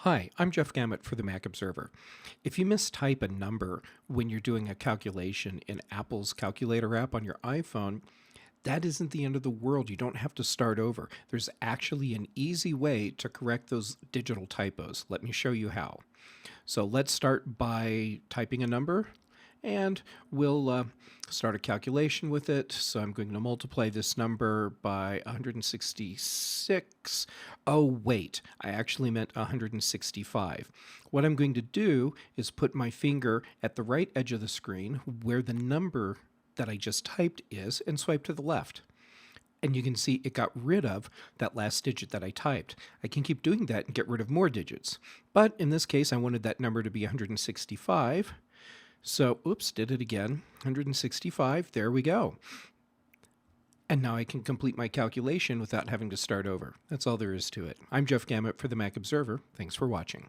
Hi, I'm Jeff Gamet for the Mac Observer. If you mistype a number when you're doing a calculation in Apple's calculator app on your iPhone, that isn't the end of the world. You don't have to start over. There's actually an easy way to correct those digital typos. Let me show you how. So let's start by typing a number, and we'll start a calculation with it. So I'm going to multiply this number by 166. Oh, wait, I actually meant 165. What I'm going to do is put my finger at the right edge of the screen where the number that I just typed is and swipe to the left. And you can see it got rid of that last digit that I typed. I can keep doing that and get rid of more digits. But in this case, I wanted that number to be 165. So, oops, did it again. 165, there we go. And now I can complete my calculation without having to start over. That's all there is to it. I'm Jeff Gamet for the Mac Observer. Thanks for watching.